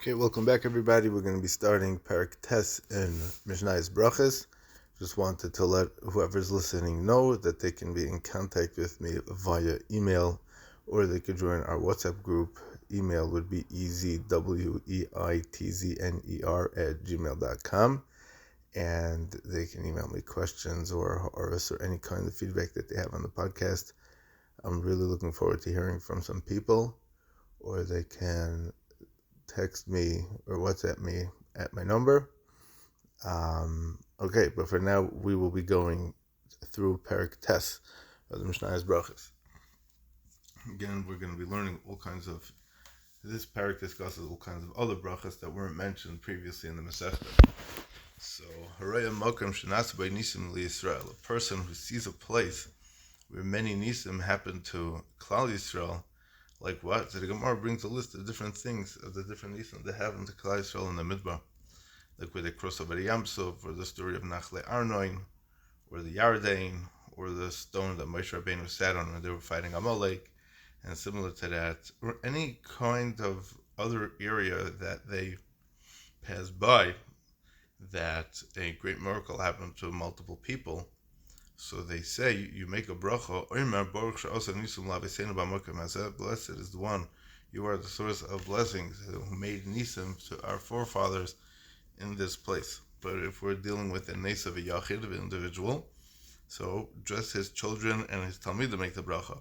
Okay, welcome back everybody. We're going to be starting Parak Tes in Mishnayos Brachos. Just wanted to let whoever's listening know that they can be in contact with me via email, or they could join our WhatsApp group. Email would be ezweitzner@gmail.com, and they can email me questions or any kind of feedback that they have on the podcast. I'm really looking forward to hearing from some people, or they can text me or WhatsApp me at my number. Okay, but for now, we will be going through Parak Tes of the Mishnayos Brachos. Again, we're going to be learning all kinds of. This parak discusses all kinds of other brachas that weren't mentioned previously in the Masechta. So, Haroya Makam Shenasa by Nisim Israel, a person who sees a place where many Nisim happen to Klal Yisrael. Like what? So the Gemara brings a list of different things, of the different Nisim that happen to Klal Yisrael in the Midbar. Like where they cross over the Yam Suf, or the story of Nachle Arnoin, or the Yardain, or the stone that Moshe Rabbeinu sat on when they were fighting Amalek, and similar to that, or any kind of other area that they pass by, that a great miracle happened to multiple people. So they say, you make a bracha, blessed is the one, you are the source of blessings, who made nisim to our forefathers in this place. But if we're dealing with a nes of a yachid, of an individual, so just his children and his talmid make the bracha.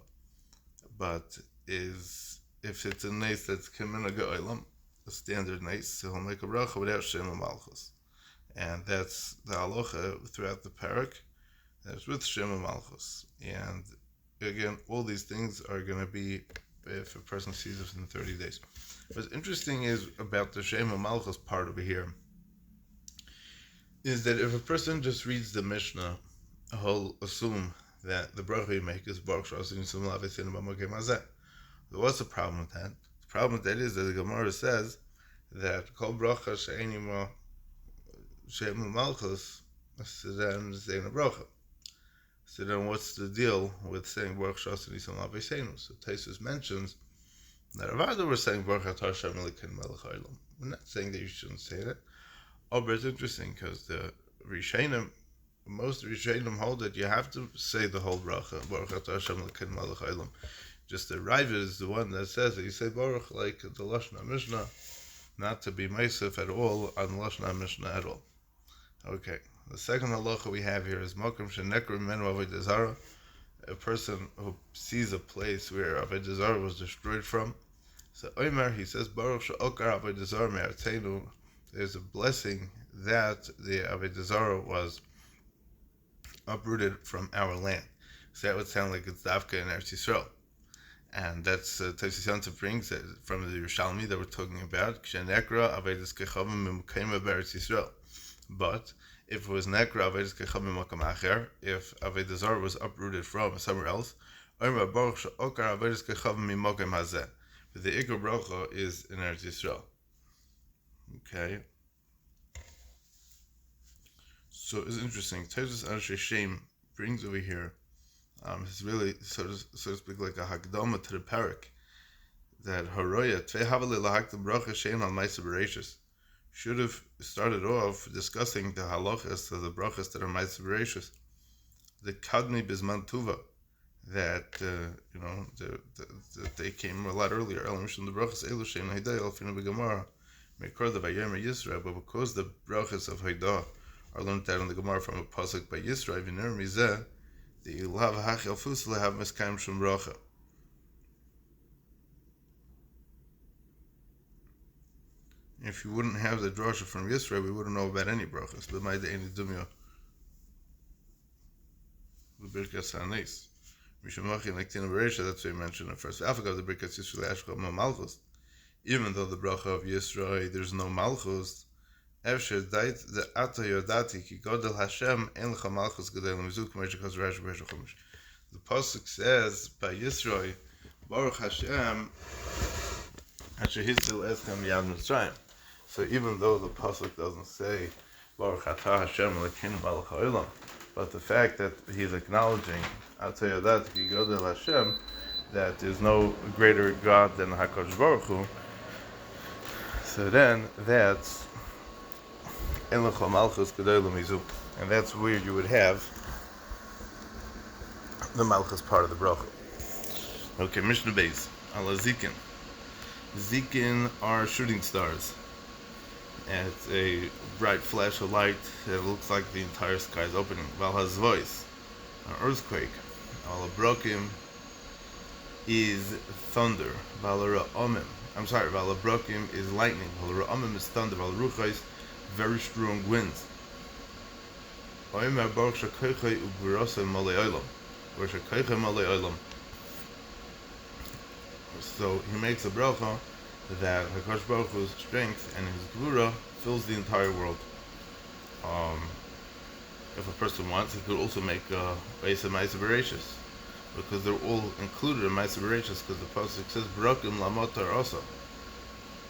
But if it's a nes that's kimin ha'ga'olam, a standard nes, so he'll make a bracha without shem malchus. And that's the halacha throughout the parak. That's with Shem Malchus. And again, all these things are going to be if a person sees it in 30 days. What's interesting is about the Shem Malchus part over here is that if a person just reads the Mishnah, he'll assume that the bracha you make is Baruch Sha'asin Yisum Lavesin B'Mokem Hazeh. So what's the problem with that? The problem with that is that the Gemara says that Kol Bracha She'eni Mo Shem Malchus then Zeina Bracha. So then what's the deal with saying Baruch Sha'asin Yisum Laveseinu? So Taisus mentions that Ravada was saying Baruch Atah Hashem Elokeinu Melech Haolam. We're not saying that you shouldn't say that. Oh, but it's interesting because the Rishonim, most Rishonim hold that you have to say the whole bracha, Baruch Atah Hashem Elokeinu Melech Haolam. Just the Raiva is the one that says that you say Baruch like the Lashon HaMishnah, not to be Meisef at all on the Lashon HaMishnah at all. Okay. The second halacha we have here is Makam Shenekru Menu Avodah Zarah, a person who sees a place where Avodah Zarah was destroyed from. So Omer, he says, Baruch She'okar Avodah Zarah Me'arteinu, there's a blessing that the Avodah Zarah was uprooted from our land. So that would sound like it's Davka in Eretz Yisrael. And that's Taisus Yontif brings from the Yerushalmi that we're talking about, Kshenekra Avodas Kechavim Mimukema B'Eretz Yisrael. But if it was Nekra Avodas Kechavim Makam Acher, if Avodah Zarah was uprooted from somewhere else, Omer Baruch She'okar Avodas Kechavim Mimokem Hazeh. But the Ikar Bracha is in Eretz Yisrael. Okay. So it's interesting. Taisus Anshe Shem brings over here. It's really so to speak like a hakdama to the parak that Haroya Tvei Havali Lahakta Bracha Shein al Ma'aser Bereishis should have started off discussing the halachas of the brachas that are Ma'aser Bereishis, the kadmi bizman tuva, that that they came a lot earlier. The brachas elu shein haida elfinu begamara mekor the vayemer Yisrael, but because the brachas of haida are learned out in the Gemara from a pasuk by Yisrael, v'ner mizeh the ilav hachel fus lehav miskayim shum bracha. If you wouldn't have the drasha from Yisrael, we wouldn't know about any brachas. But my de'eni dumya, the birkas hanes, mishamachi nektina bereisha. That's what we mentioned at first. After the birkas Yisrael ashkol ma malchus, even though the bracha of Yisrael there's no malchus, efsher dait the ata yodati ki godel Hashem en lecha malchus gadol mizuk k'moshe chaz Rashi b'Hashar Chumash. The pasuk says by Yisrael, Baruch Hashem, asher hisil eschem yad Mitzrayim. So even though the pasuk doesn't say Baruch Atah Hashem Elokeinu Melech Haolam, but the fact that he's acknowledging Atah Yodat Ki Godel Hashem, that there's no greater God than HaKadosh Baruch Hu, So then that's En Lecha Malchus Gedei L'Mizu, and that's where you would have the Malchus part of the bracha. Okay, Mishnah Beis, Ala Zikin. Zikin are shooting stars. And it's a bright flash of light that looks like the entire sky is opening. Val Hazvois, an earthquake. Val Brokim is thunder. Val Brokim is lightning. Val Ra'amim is thunder. Val Ruchais, very strong winds. Oimer Baruch Shekoichai U'Gurosem Malei Olam. Or Shekoichai Malei Olam. So he makes a bracha that HaKadosh Baruch Hu's strength and his gvura fills the entire world. If a person wants, he could also make a Beis HaMaaseh Bereishis, because they're all included in Maaseh Bereishis, because the pasuk says Barakim Lamotar also.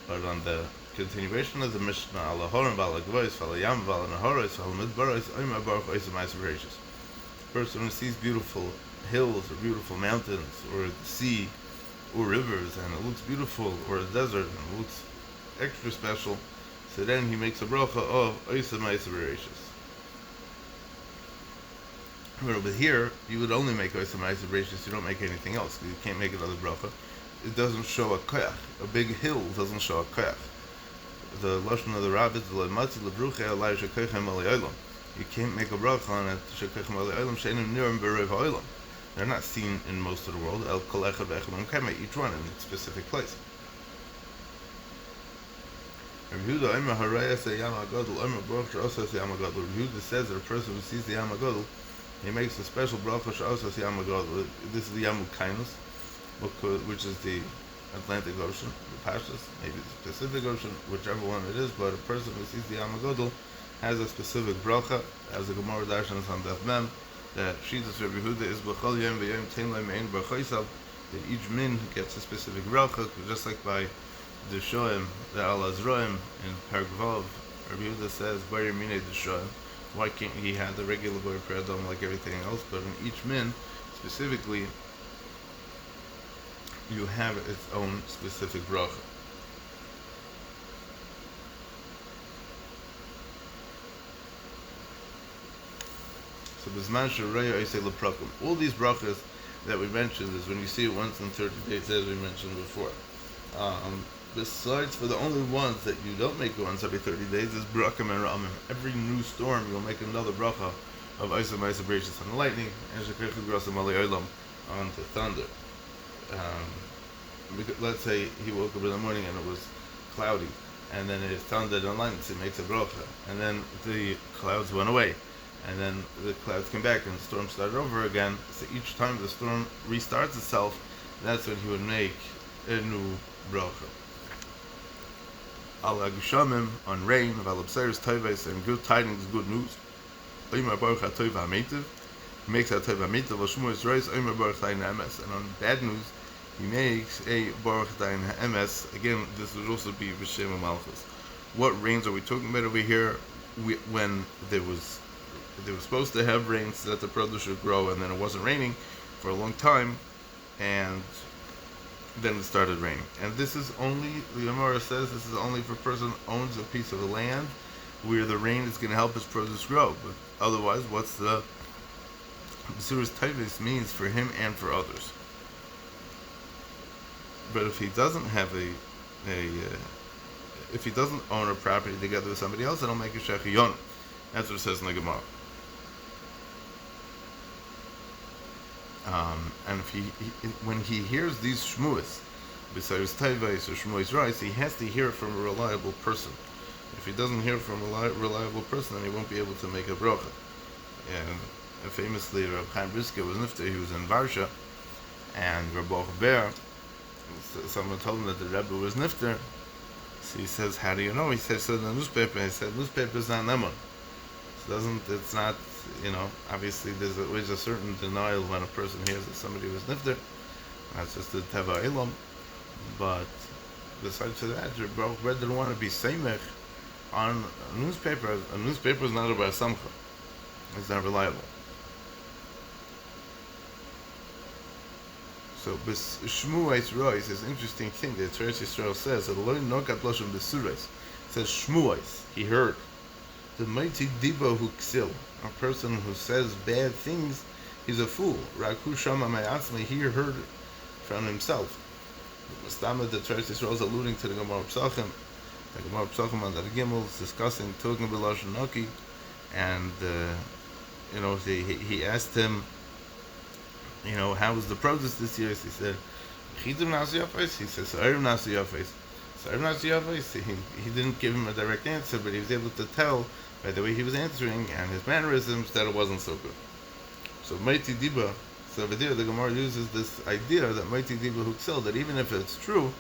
But on the continuation of the Mishnah, Ala Horim Vala Gvois, Vala Yam Vala Nahoros, Vala Midbaros, Omer Baruch Beis HaMaaseh Bereishis. A person who sees beautiful hills or beautiful mountains or the sea or rivers, and it looks beautiful, or a desert, and it looks extra special, so then he makes a bracha of Oisa Maaseh Bereishis. But here, you would only make Oisa Maaseh Bereishis, you don't make anything else, you can't make another bracha. It doesn't show a koyach. A big hill doesn't show a koyach. The Lashon of the rabbis, the Lematzi Lebruche Alai Shekoichem Alei Olam. You can't make a bracha on it, Shekoichem Alei Olam, Sheinim Nirim Berev HaOlam. They're not seen in most of the world. El Kol Echad Ve'echad Memkema, each one in its specific place. Rabbi Yehuda Omer Hareya Se Yam HaGadol Omer Baruch She'osas Yam HaGadol. Rabbi Yehuda says that a person who sees the Yam HaGadol, he makes a special bracha She'osas Yam HaGadol. This is the Yam HaKainos, which is the Atlantic Ocean, the Pashas, maybe the Pacific Ocean, whichever one it is. But a person who sees the Yam HaGadol has a specific bracha, as the Gemara Darshan on Daf Mem, that Shitas Rabbi Yehuda is B'chol Yom V'yom Tein Lo Me'ein B'choisav, that each min gets a specific bracha, just like by the Shoim, the Al Azroim in Perek Vav. Rabbi Yehuda says, B'yer Minei the Shoim. Why can't he have the regular B'yer Pradom like everything else? But in each min, specifically, you have its own specific bracha. So all these brachas that we mentioned is when you see it once in 30 days, as we mentioned before. Besides, for the only ones that you don't make once every 30 days is brakim and ra'amim. Every new storm you'll make another bracha of Oisa Maaseh Bereishis on the lightning and Shekoichem Grosem Alei Olam on the thunder. Let's say he woke up in the morning and it was cloudy, and then it thundered and lightning, so he makes a bracha, and then the clouds went away. And then the clouds came back and the storm started over again. So each time the storm restarts itself, that's when he would make a new bracha. Al Agishamim, on rain, Val Abseris Toves, and good tidings, good news. Omer Baruch HaTov HaMeitiv, he makes HaTov HaMeitiv, Al Shmuos Reis, Omer Baruch Dein HaEmes. And on bad news, he makes a Baruch Dein HaEmes. Again, this would also be B'Shem Malchus. What rains are we talking about over here? When they were supposed to have rain so that the produce should grow, and then it wasn't raining for a long time, and then it started raining. And this is only, the Gemara says, this is only if a person owns a piece of the land where the rain is going to help his produce grow. But otherwise, what's the B'suras Taivis means for him and for others. But if he doesn't have if he doesn't own a property together with somebody else, then he'll make a shechiyon. That's what it says in the Gemara. And if when he hears these shmuas, besides Taivis or Shmuas Rice, he has to hear it from a reliable person. If he doesn't hear it from a reliable person, then he won't be able to make a bracha. And famously, Reb Chaim Brisker was nifter. He was in Varsha, and Reb Ber, someone told him that the Rebbe was nifter. So he says, "How do you know?" He says, "So in the newspaper." He said, "Newspaper is not lemon. It's not, obviously there's always a certain denial when a person hears that somebody was nifter. That's just the teva elam. But besides that, Rebbe didn't want to be seimech on a newspaper. A newspaper is not a bar samcha. It's not reliable. So, Shmuais Rois is an interesting thing that Teres Yisrael says that Eloi Nogat Loshem Besurais. It says Shmuais, he heard. The mighty Dibo who ksil, a person who says bad things, he's a fool. Raku Shama Mayatzma, he heard from himself. Mastama, the Teres Yisrael is alluding to the Gemara Psachim. The Gemara Psachim on the Gimel is discussing Tugim B'Lashon Noki, and he asked him, how was the produce this year? He said, Chidim Nasi Yafais. He said, Sa'arim Nasi Yafais. Sa'arim Nasi Yafais. He didn't give him a direct answer, but he was able to tell by the way he was answering and his mannerisms that it wasn't so good. So Mighty Diba, so over there the Gemara uses this idea that Mighty Diba Huksel, that even if it's true,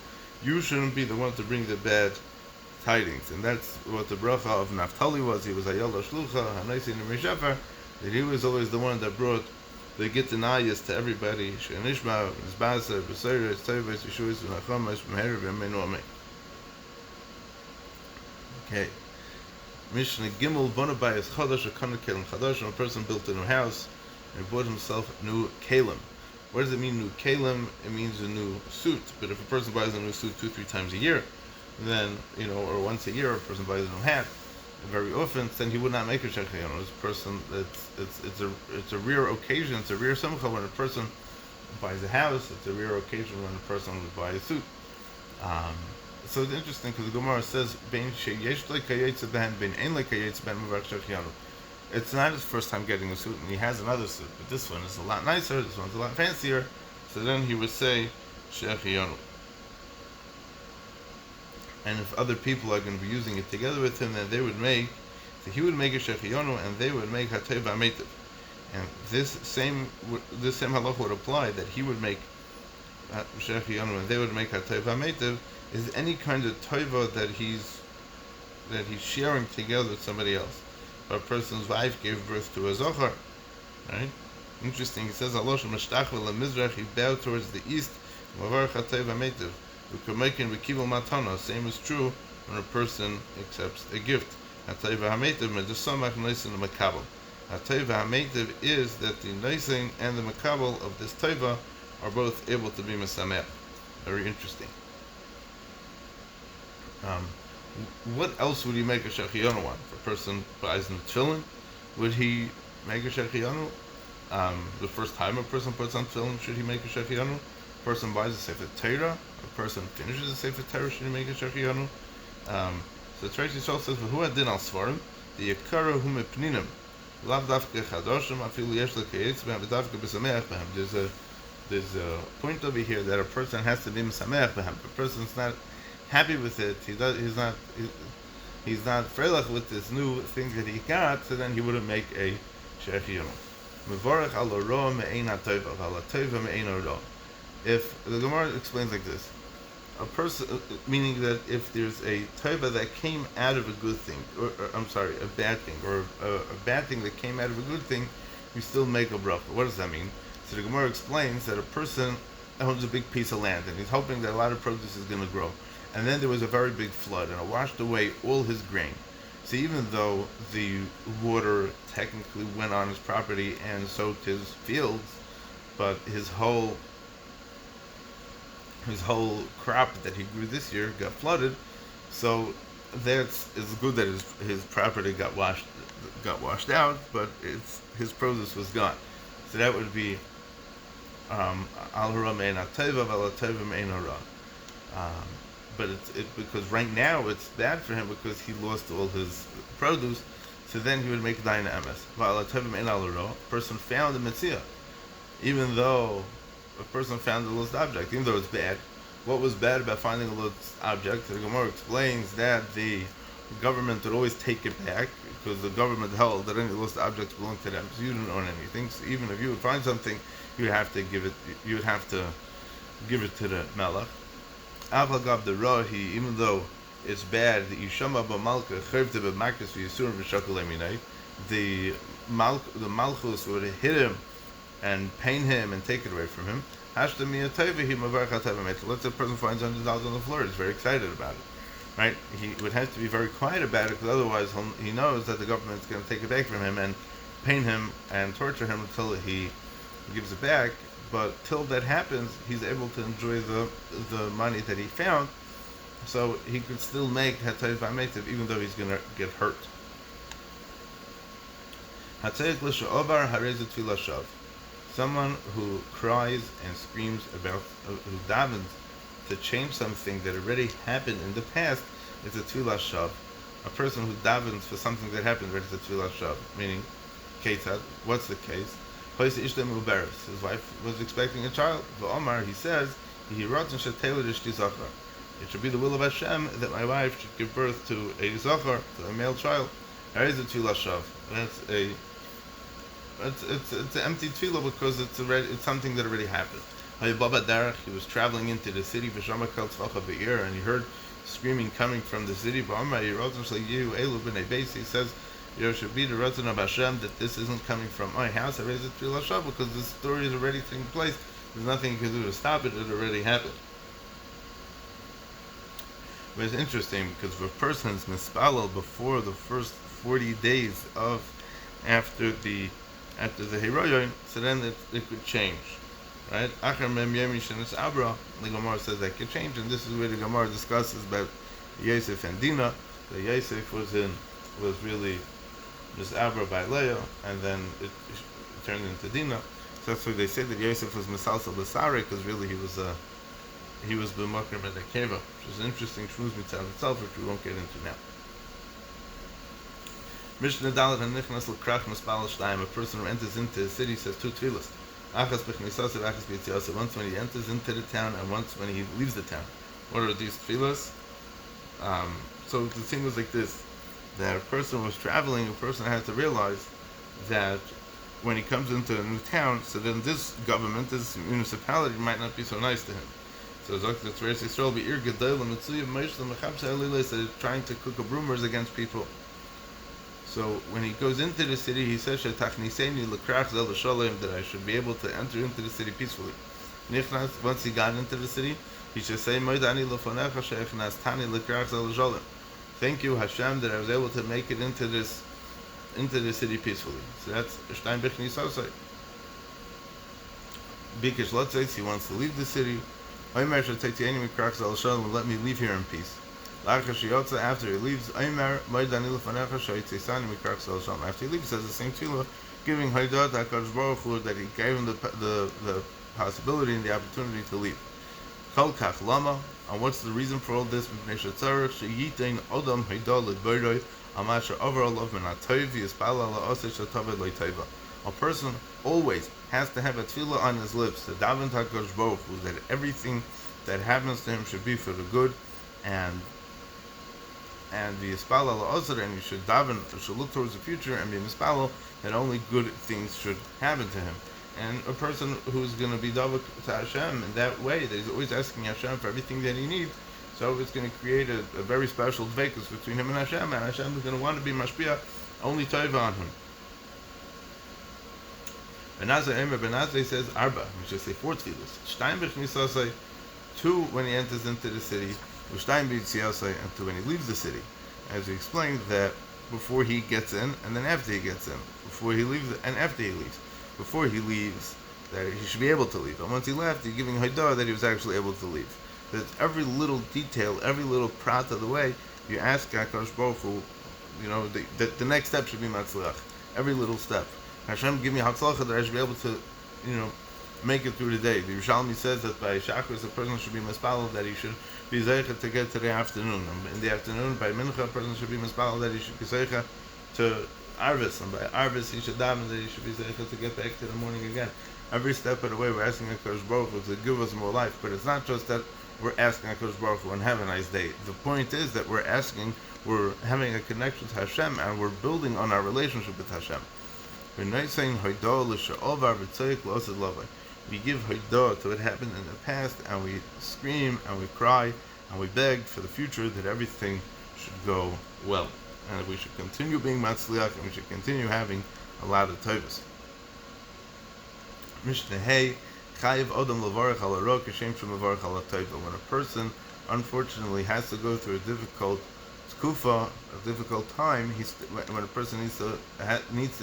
you shouldn't be the one to bring the bad tidings. And that's what the bracha of Naphtali was. He was Ayala Shlucha, Hanaisi Nemishafar, that he was always the one that brought the Gittanayas to everybody. Shenishma, Zbasa, Besaira, Tzayvas, Yeshuas, Nachamas, Meher, V'Menu Amei. Okay. Mishnah Gimel, Bonabayas Chadash, Akana Kelim Chadash, when a person built a new house and he bought himself new Kalim. What does it mean, new Kalim? It means a new suit. But if a person buys a new suit 2-3 times a year, then, or once a year, a person buys a new hat, very often, then he would not make a shechayonu. This person, it's a rare occasion, it's a rare simcha when a person buys a house, it's a rare occasion when a person would buy a suit. So it's interesting because the Gemara says, it's not his first time getting a suit, and he has another suit, but this one is a lot nicer, this one's a lot fancier, so then he would say, shechayonu. And if other people are going to be using it together with him, then he would make a shechiyonu, and they would make hatay v'ametiv. And this same halach would apply, that he would make shechiyonu and they would make hatay v'ametiv, is any kind of toiva that he's sharing together with somebody else. A person's wife gave birth to a zochar, right? Interesting. He says, "Alosh mashtach v'lemizrach," he bowed towards the east. Mavar hatay v'ametiv. Same is true when a person accepts a gift. Hatayva hametiv medusamach noisin makabel. Hatayva hametiv is that the noisin and the makabel of this tayva are both able to be mesamech. Very interesting. What else would he make a shechiyonu on? If a person buys new tefillin, would he make a shechiyonu? The first time a person puts on tefillin, should he make a shechiyonu? A person buys a sefer Torah, a person finishes a sefer Torah, should he make a shechiyonu? So Teres Yisrael says, "V'hu adin al svarim, the yakara hu mepninim, lav dafke chadoshim, afilu yesh lekayetz b'hem, v'dafke b'sameach b'hem." There's a point over here that a person has to be mesameach b'hem. If a person's not happy with it, he's not freilach with this new thing that he got, so then he wouldn't make a shechiyonu. Mevorach al ha'roa me'ein ha'toiva, v'al ha'toiva me'ein ha'roa. If the Gemara explains like this, a person, meaning that if there's a toiva that came out of a good thing, a bad thing, or a bad thing that came out of a good thing, you still make a bracha. What does that mean? So the Gemara explains that a person owns a big piece of land and he's hoping that a lot of produce is going to grow. And then there was a very big flood and it washed away all his grain. So even though the water technically went on his property and soaked his fields, but his whole crop that he grew this year got flooded. So it's good that his property got washed out, but his produce was gone. So that would be al hara me'ein ha'teva v'al ha'teva me'ein hara. But because right now it's bad for him because he lost all his produce. So then he would make daina emes. V'al ha'teva me'ein al hara. A person found a mitzvah, even though a person found a lost object, even though it's bad. What was bad about finding a lost object? The Gemara explains that the government would always take it back because the government held that any lost objects belonged to them, so you didn't own anything. So even if you would find something, you would have to give it to the melech. Avagab the rahi, even though it's bad, the Yishama b'malka chayvte b'makis v'yisurim v'shakol eminay, the malchus would hit him and pain him and take it away from him. Let's say a person finds $100 on the floor, he's very excited about it, right? He would have to be very quiet about it because otherwise he knows that the government is going to take it back from him and pain him and torture him until he gives it back. but till that happens, he's able to enjoy the money that he found, so he could still make hatayv v'ametiv even though he's going to get hurt. Hatayv l'sha'ovar harez tefillah shav. Someone who cries and screams about, who davens to change something that already happened in the past, is a tefillah shav. A person who davens for something that happened, it's a tefillah shav. Meaning, ketzad, what's the case? His wife was expecting a child. V'omar, he says, it should be the will of Hashem that my wife should give birth to a zachar, to a male child. It's an empty tefillah because it's something that already happened. He was traveling into the city, and he heard screaming coming from the city. He says, it should be the Ratzon of Hashem that this isn't coming from my house. I raise it to Hashem because this story is already taking place. There's nothing you can do to stop it. It already happened. But it's interesting because if a person's mispalel before the first 40 days after the Heroyon, so then it could change, right? Achar mem yemi shenis abra, the Gemara says that could change, and this is where the Gemara discusses about Yosef and Dinah. That Yosef was really just Abra by Leah, and then it turned into Dinah. So that's why they say that Yosef was Mesalsal B'Sarei, because really he was B'Makrim at the Keva, which is an interesting shmuz mitzvah itself, which we won't get into now. Mishnah Dalet HaNichnas L'Krach Mispal Shtayim, a person who enters into the city says two tefillas. Achas B'Chnisasa, Achas B'Yitziasa, once when he enters into the town, and once when he leaves the town. What are these tefillas? So the thing was like this, that a person was traveling, a person had to realize that when he comes into a new town, so then this government, this municipality might not be so nice to him. So Dr. Tveres Yisrael Be'ir Gedol Mitzuya Meishla Mechamsa Elila said trying to cook up rumors against people. So when he goes into the city, he says Shetachniseni L'Krach Zel Shalom, that I should be able to enter into the city peacefully. Nichnas, once he got into the city, he should say Moidani L'Fonecha She'echnas Tani L'Krach Zel Shalom. Thank you, Hashem, that I was able to make it into the city peacefully. So that's Shtein Bechni Sosai. Bikish Lotzes, he wants to leave the city. Omer should take the enemy cracks al shalom and let me leave here in peace. After he leaves, Omer Moidani L'Fanecha She'itzisani Mikraks al Shalom. After he leaves, he says the same tefillah, giving Haydot HaKadosh Baruch Hu that he gave him the possibility and the opportunity to leave. Kol Kach Lama. And what's the reason for all this? A person always has to have a tefillah on his lips, to daven to HaKadosh Baruch Hu, that everything that happens to him should be for the good, and be yispal ala osir, and you should daven, you should look towards the future and be mispal that only good things should happen to him. And a person who's going to be davak to Hashem in that way, that he's always asking Hashem for everything that he needs, so it's going to create a very special dveikus between him and Hashem is going to want to be mashpia only tova on him. Benazai says arba, we should say 4 tefillos. Shtayim b'chnisasai, 2 when he enters into the city, Shtayim b'yitziasai, and 2 when he leaves the city. As we explained, that before he gets in and then after he gets in, before he leaves and after he leaves. Before he leaves, that he should be able to leave. And once he left, he's giving Haidah that he was actually able to leave. That every little detail, every little prat of the way, you ask HaKadosh Baruch Hu, the next step should be Matzliach. Every little step. Hashem, give me Hatzlacha that I should be able to, make it through the day. The Yerushalmi says that by Shachris, a person should be Mispalel, that he should be Zeicha to get to the afternoon. And in the afternoon, by Mincha, a person should be Mispalel, that he should be Zeicha to Arvis, and by Arvis he should daven that he should be able to get back to the morning again. Every step of the way we're asking HaKadosh Baruch Hu to give us more life, but it's not just that we're asking HaKadosh Baruch Hu and have a nice day. The point is that we're having a connection to Hashem, and we're building on our relationship with Hashem. We're not saying we give Haidah to what happened in the past, and we scream and we cry and we beg for the future that everything should go well, and that we should continue being matzliach, and we should continue having a lot of tovas. Mishnah Hey, Chayiv Odom Levarach Al Haro Kashem Shem Levarach Al Tova. When a person unfortunately has to go through a difficult tkufa, a difficult time, when a person needs to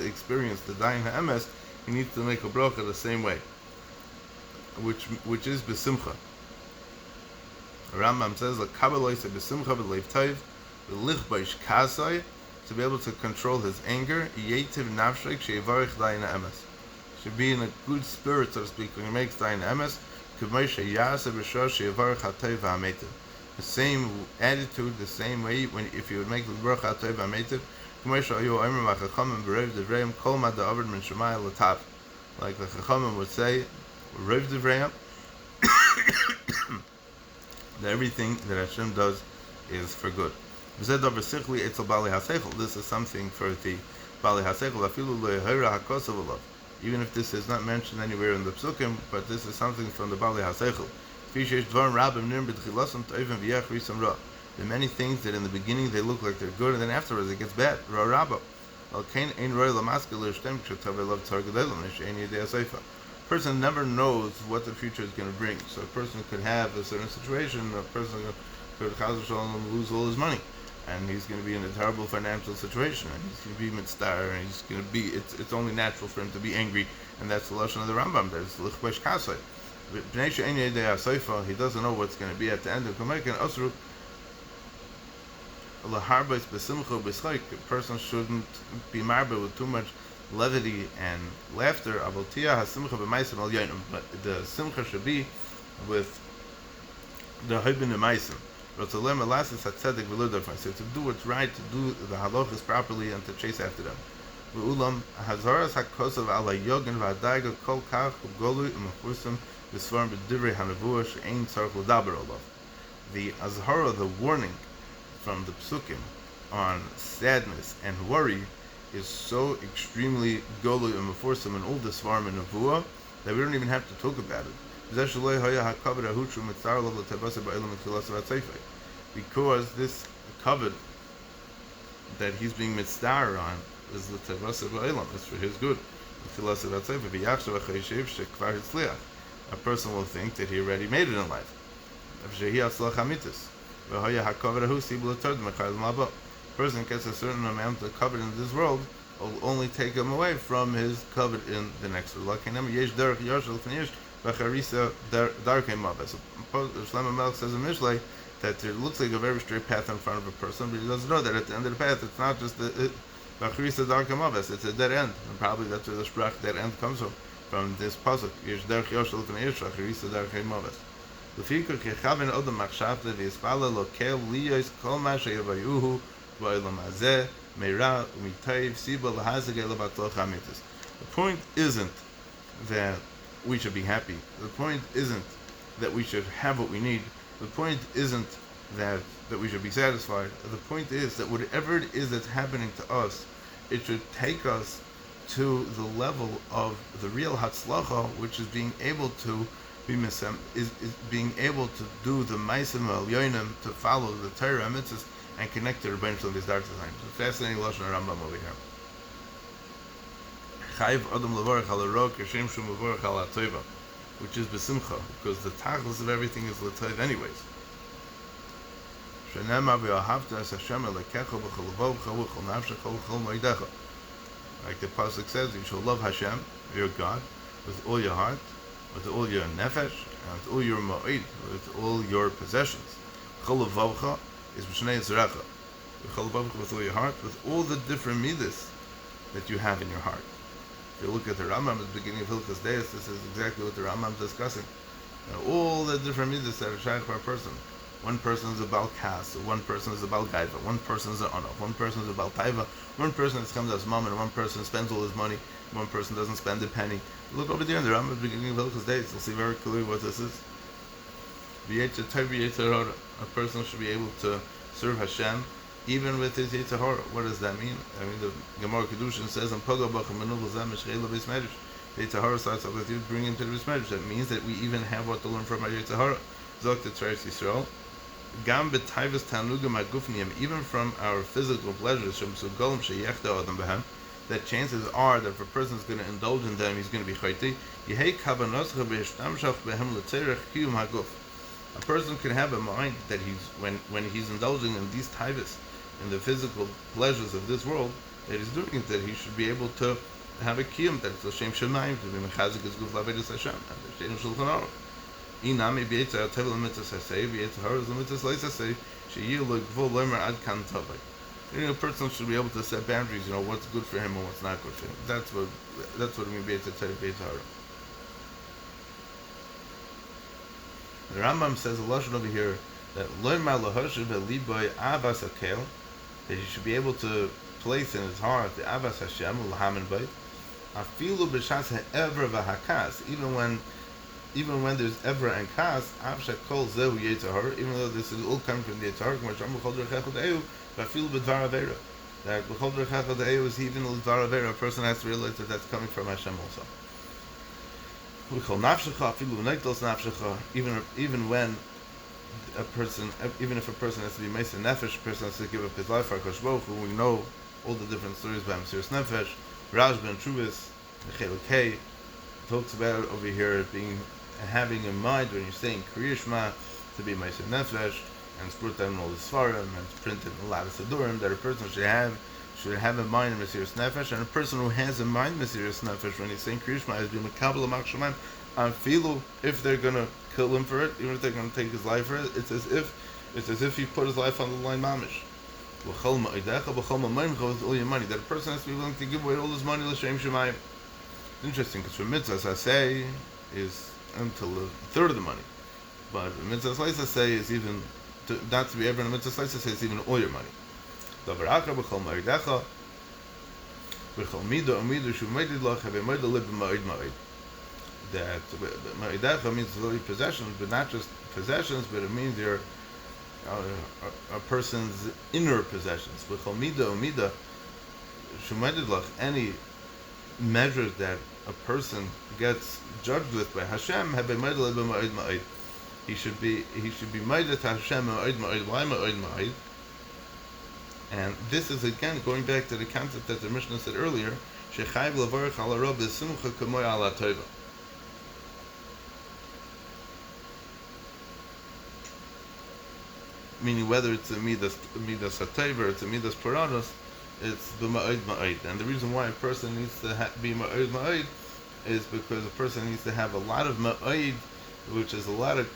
experience the dying ha'emes, he needs to make a bracha the same way. which is besimcha. Rambam says, "L'kabaloisa besimcha b'leiv tov, v'lichbaish kasai," to be able to control his anger. Yetiv nafshek sheyivarich dayin emes, should be in a good spirit, so to speak, when he makes dayin emes. K'moshe yasa b'shor sheyivarich hatov v'hametiv. The same attitude, the same way, when if you would make the baruch hatov v'hametiv. K'moshe ayu omer v'chachamim b'rev devreim kol ma da'avod min shemai l'tav. Like the chachamim would say, rev devreim, that everything that Hashem does is for good. This is something for the Bali HaSeichel, even if this is not mentioned anywhere in the Psukim, but this is something from the Bali HaSeichel. There are many things that in the beginning they look like they're good, and then afterwards it gets bad. Person never knows what the future is going to bring. So a person could have a certain situation, a person could lose all his money, and he's going to be in a terrible financial situation, and he's going to be mitzvah, and he's going to be, it's only natural for him to be angry, and that's the lashon of the Rambam. There's lichbesh kasei. He doesn't know what's going to be at the end of Kamekan Asru. A person shouldn't be marba with too much levity and laughter. But the simcha should be with the hoibin emaisim. So to do what's right, to do the halachas properly, and to chase after them. The azhara, the warning from the psukim on sadness and worry, is so extremely golu and meforsim in all the svarim and nevuah that we don't even have to talk about it. Because this covet that he's being mitzvah on is the tevasa ba'elam, it's for his good. A person will think that he already made it in life. Person gets a certain amount of covet in this world, will only take him away from his covet in the next world. Shlomo Melech says in Mishlei that it looks like a very straight path in front of a person, but he doesn't know that at the end of the path it's not just it's a dead end, and probably that's where the sprach dead end comes from this pasuk. The point isn't that we should be happy. The point isn't that we should have what we need. The point isn't that we should be satisfied. The point is that whatever it is that's happening to us, it should take us to the level of the real hatzlacha, which is being able to be is being able to do the ma'asim al-yonim, to follow the Torah mitzvahs and connect to Rebbeinu Shalom these dark times. It's a fascinating lashon Rambam over here. Chayiv adam levarach al haro kashem shu mevarach al ha'tova, which is besimcha, because the tachlis of everything is l'tov anyways. Shenema v'ahavta es Hashem elekecha b'chol levavcha v'chol nafshecha v'chol moedecha. Like the pasuk says, you shall love Hashem, your God, with all your heart, with all your nefesh, and with all your moed, with all your possessions. Chol levavcha is b'shnei yitzarecha. Chol levavcha with all your heart, with all the different midas that you have in your heart. If you look at the Rambam at the beginning of Hilchos Deis, this is exactly what the Rambam is discussing. All the different midas that are shaykh for a person. One person is a Baal Kas, one person is a Baal Gaiva, one person is a Onof, one person is a Baal Taiva, one person is comes as mom, and one person spends all his money, one person doesn't spend a penny. Look over there in the Rambam at the beginning of Hilchos Deis, you'll see very clearly what this is. A person should be able to serve Hashem even with his Yetzer Hara. What does that mean? I mean, the Gemara Kedushin says, Yetzer Hara starts off with you bring him to the Beis Medrash. That means that we even have what to learn from our Yetzer Hara. Zok the Tzeres Yisrael. Gam b'taivas tanugim hagufniyim, even from our physical pleasures, that chances are that if a person is going to indulge in them, he's going to be chayti. A person can have a mind that when he's indulging in these taivas, in the physical pleasures of this world, that he's doing it, that he should be able to have a kiyum that it's l'shem shemayim to be mechazik his guf lavedus Hashem. Understanding Shulchan Aruch. Inami b'yetzer tevel l'mitzvah sasei b'yetzer haros l'mitzvah loisasei sheyilu l'gvul loimer ad kan tavai. A person should be able to set boundaries. What's good for him and what's not good for him. That's what I mean. B'yetzer tevel b'yetzer haros. The Rambam says a lashon over here that loimer lahoshev eliboy avas akel, that he should be able to place in his heart the avas Hashem ulahamin bayit. Afilu b'shas ha'evra v'hakas, even when there's evra and kas, avsha kol zehu yetzahar, even though this is all coming from the yetzahar, which I'm b'chol derech echad afilu b'dvar avera. That b'chol derech echad is even l'dvar avera. A person has to realize that that's coming from Hashem also. B'chol nafshecha afilu v'nekdos nafshecha, even if a person has to be meis nefesh, a person has to give up his life for Hakadosh Baruch Hu. We know all the different stories by Mesiras Nefesh. Rashba and Trubis, Chelokei talks about over here having in mind when you're saying Kriya Shema to be meis nefesh, and it's put down in all the Svarim and it's printed in a lot of Sidurim, that a person should have in mind Mesiras Nefesh, and a person who has in mind Mesiras Nefesh when he's saying Kriya Shema is being Mekabel Amak Shemayim Afilu, if they're going to kill him for it, even if they're going to take his life for it, it's as if he put his life on the line mamish. That a person has to be willing to give away all his money l'shem shemayim. Interesting, because for mitzvahs I say is until a third of the money, but mitzvahs I say is even not to be ever in a mitzvahs I say is even all your money. That ma'idecha means literally possessions, but not just possessions, but it means your a person's inner possessions. Any measures that a person gets judged with by Hashem, he should be ma'ided to Hashem. Why ma'id? And this is again going back to the concept that the Mishnah said earlier. Shechayv levarich ala rav b'simcha kamoy ala tova. Meaning whether it's a midas hatayv or it's a midas parados, it's the ma'id. And the reason why a person needs to be ma'id is because a person needs to have a lot of ma'id, which is a lot of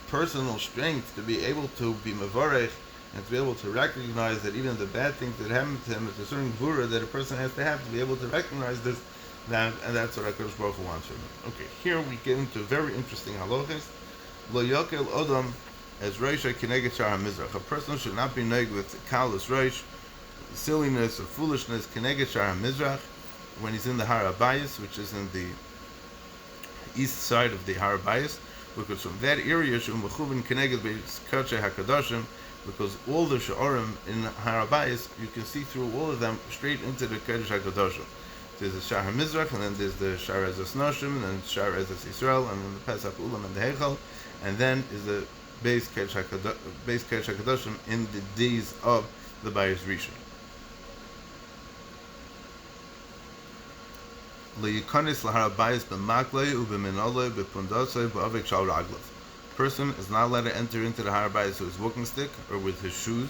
personal strength to be able to be mavarech and to be able to recognize that even the bad things that happen to him is a certain gvura that a person has to have to be able to recognize this, and that's what Hakadosh Baruch Hu wants from him. Okay, here we get into very interesting halachas. Lo yokel odam as Reisha Kineged Shar HaMizrach. A person should not be neg with kalas Reish, silliness or foolishness, Kineged Shar HaMizrach, when he's in the Har HaBayis, which is in the east side of the Har HaBayis, because from that area, Shum B'chuvin Kineged B'Kadshe HaKadoshim, because all the Sha'arim in Har HaBayis, you can see through all of them straight into the Kodesh HaKadoshim. There's the Shar HaMizrach, and then there's the Shar Ezas Noshim, and then Shar Ezas Yisrael, and then the Pesach Ulam and the Heichal, and then is the Beis Kodesh HaKadoshim in the days of the Bayis Rishon. Le'yikonis lahar bayis b'maklei u'b'minolei b'pundosei b'avik shal raglav. Person is not allowed to enter into the Har HaBayis with his walking stick, or with his shoes,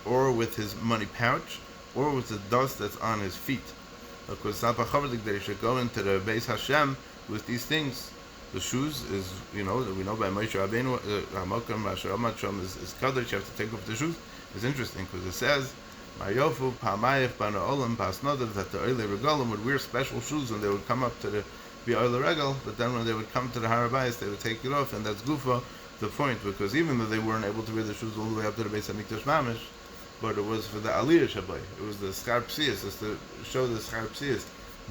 or with his money pouch, or with the dust that's on his feet. Because they should go into the Beis Hashem with these things. The shoes is, we know by Moshe Rabbeinu, Hamakam Asher Amad Sham is Kadosh. You have to take off the shoes. It's interesting because it says, Mayofu Pamayich Bana Olam Pasnodav, that the Oile Regalim would wear special shoes when they would come up to the Oile Regal, but then when they would come to the Har HaBayis, they would take it off, and that's Gufa, the point, because even though they weren't able to wear the shoes all the way up to the Beis HaMikdash Mamish, but it was for the Aliyah Shabbai. It was the Schar Psias, it's to show the Schar Psias,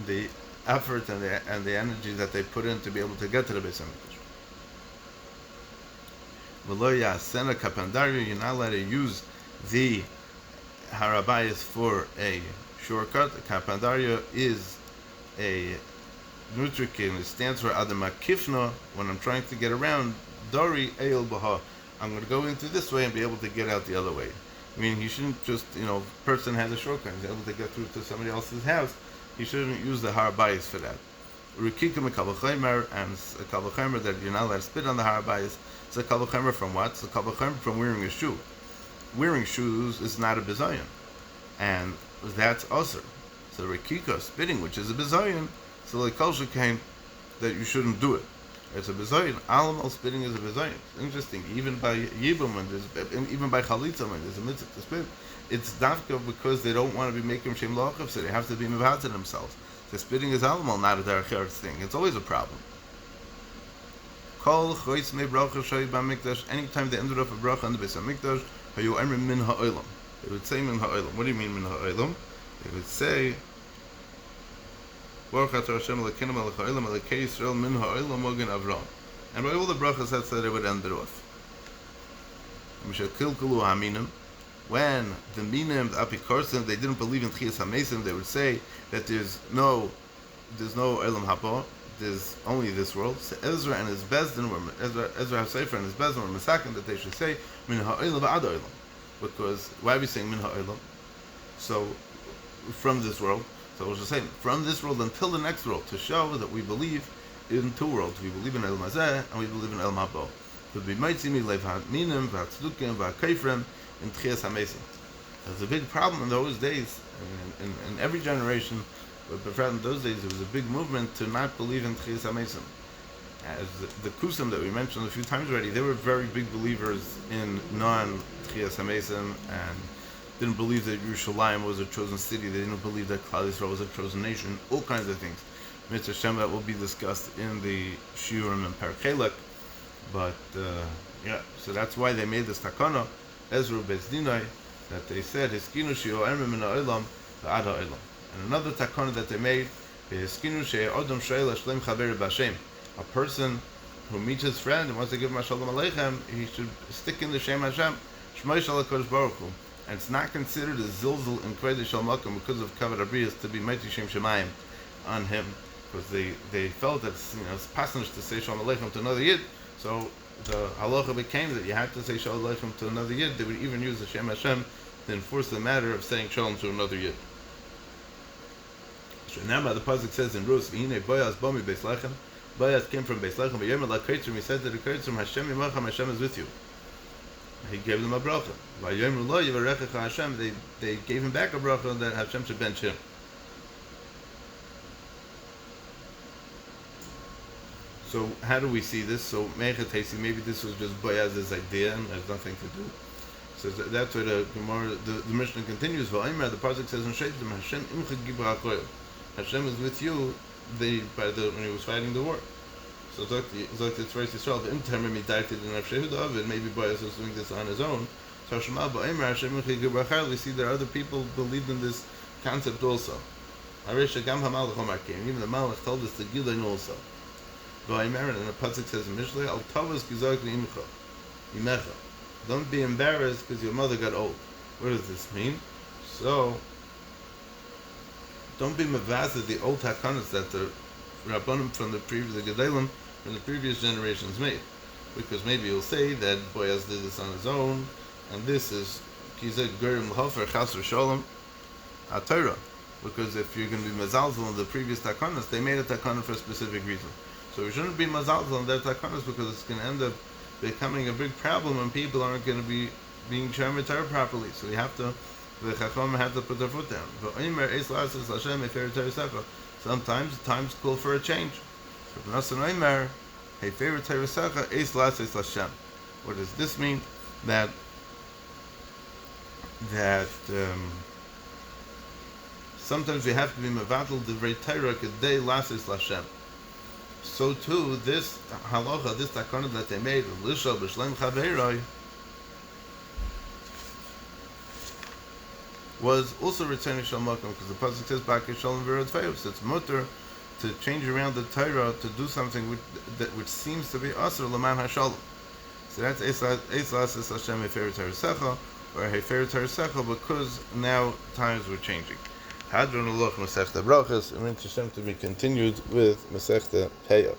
the effort and the energy that they put in to be able to get to the Beis HaMikdash. V'lo ya'asena kapandarya, you're not allowed to use the Har HaBayis for a shortcut. Kapandarya is a nutrikin, it stands for Adama Kifna, when I'm trying to get around, Dari Eil Baha. I'm going to go into this way and be able to get out the other way. I mean, he shouldn't just, person has a shortcut, he's able to get through to somebody else's house, he shouldn't use the Har HaBayis for that. Rikikim a Kavachemer, and a Kavachemer that you're not allowed to spit on the Har HaBayis. It's a Kavachemer from what? It's a Kavachemer from wearing a shoe. Wearing shoes is not a bizayon, and that's usher. So Rekika, spitting, which is a bizayin, so like Kalsha came that you shouldn't do it. It's a bizayin. Alamal spitting is a bizayin. Interesting. Even by Yibum, even by Chalitza, when there's a mitzvah to spit, it's dafka because they don't want to be making shem lochav, so they have to be mivata themselves. So spitting is alamal, not a derech eretz thing. It's always a problem. Kol choitz me bracha shoy b'mikdash. Anytime they ended up a bracha on the Beis Hamikdash, hayu emrim min ha'olam. They would say min ha'olam. What do you mean min ha'olam? They would say, Baruch atah Hashem Elokeinu melech ha'olam Elokei Yisrael min ha'olam mogen Avram. And by all the brachas, that's how they would end it off. Mishal kilkulu haminim. When the minim, the apikorsim, they didn't believe in Tchias HaMesim, they would say that there's no Olam Haba, there's only this world. So Ezra and his Bezdin were Ezra HaSefer and his Bezdin were Mesakim that they should say min ha'olam v'ad ha'olam. Because why are we saying min ha'olam? So from this world. So I was just saying from this world until the next world to show that we believe in two worlds. We believe in Elam Hazeh and we believe in Elam Haba. But we might see me leiv ha'minim v'hatzdukim v'ha'keifrim in Tchias HaMesim. There's a big problem in those days, in every generation, but in those days there was a big movement to not believe in Tchias HaMesim. As the Kusim that we mentioned a few times already, they were very big believers in non-Tchias HaMesim and didn't believe that Yerushalayim was a chosen city, they didn't believe that Klal Yisrael was a chosen nation, all kinds of things. Mitzvah Shem, that will be discussed in the Shiurim and Parkelek, but so that's why they made this takana, Ezra Bezdinai, that they said Hiskinu Shio Emrim Min Ha'olam V'ad Ha'olam. And another takana that they made is Hiskinu Shei Odom Shoel Hashlem Chaver B'Hashem. A person who meets his friend and wants to give him Shalom Aleichem, he should stick in the Shem Hashem, Shmoi Shal HaKadosh Baruch Hu. And it's not considered a zilzul in Kodesh Shal Makom because of Kavod Abriyas to be Mighty Shem Shemayim on him, because they felt that it's pasnish to say Shalom Aleichem to another Yid. So the halacha became that you have to say Shalom Aleichem to another Yid. They would even use the Shem Hashem to enforce the matter of saying Shalom to another Yid. So now the pasuk says in Rus, V'hinei Boaz Bomi Beis Lechem. Boaz came from Beis Lechem. V'yomer LaKeitzrim, he said to the Keitzrim, Hashem Yimachem, Hashem is with you. He gave them a bracha. V'yomer Lo Yivarechecha Hashem. They gave him back a bracha that Hashem should bench him. So how do we see this? So maybe this was just Boaz's idea and has nothing to do. So that's why the Gemara, the Mishnah continues. The pasuk says in Shaitim, Hashem imcha gibra hakoil. Hashem is with you. When he was fighting the war. So it's right Yisrael. The imtermim medaited in Rav David. Maybe Boaz was doing this on his own. So Shema ba'omer Hashem imcha gibra hakoil. We see that other people believed in this concept also. Harisha gam hamalach omarkim. Even the Malach told us the Gilein also. And the pasuk says in Mishlei, Al tavas gizak imecha. Don't be embarrassed because your mother got old. What does this mean? So, don't be mavazed the old takanas that the Rabbanim from the Gedalim from the previous generations made. Because maybe you'll say that Boaz did this on his own, and this is Kizek Gerim L'Hofer Chas V'Sholem HaTorah. Because if you're going to be mazalzel on the previous takanas, they made a takana for a specific reason. So we shouldn't be mazalzel on their takanas because it's going to end up becoming a big problem and people aren't going to be being Shem Torah properly. So we have to, the Chacham have to put their foot down. Sometimes times call for a change. What does this mean? That sometimes we have to be mevatel divrei Torah kedei lasis l'Hashem. So too, this halacha, this takana that they made, Lishal b'shlem chaveroi, was also returning Shal Makom, because the pasuk says Ba'akei Shalom v'Rod Fayos. It's mutter to change around the Torah to do something which seems to be asur l'man hashalom. So that's Eis Lasis Hashem Hefer Tarasecha, or Hefer Tarasecha, because now times were changing. Hadron Aloch Masechta Brachas, and Hashem to be continued with Masechta Peah.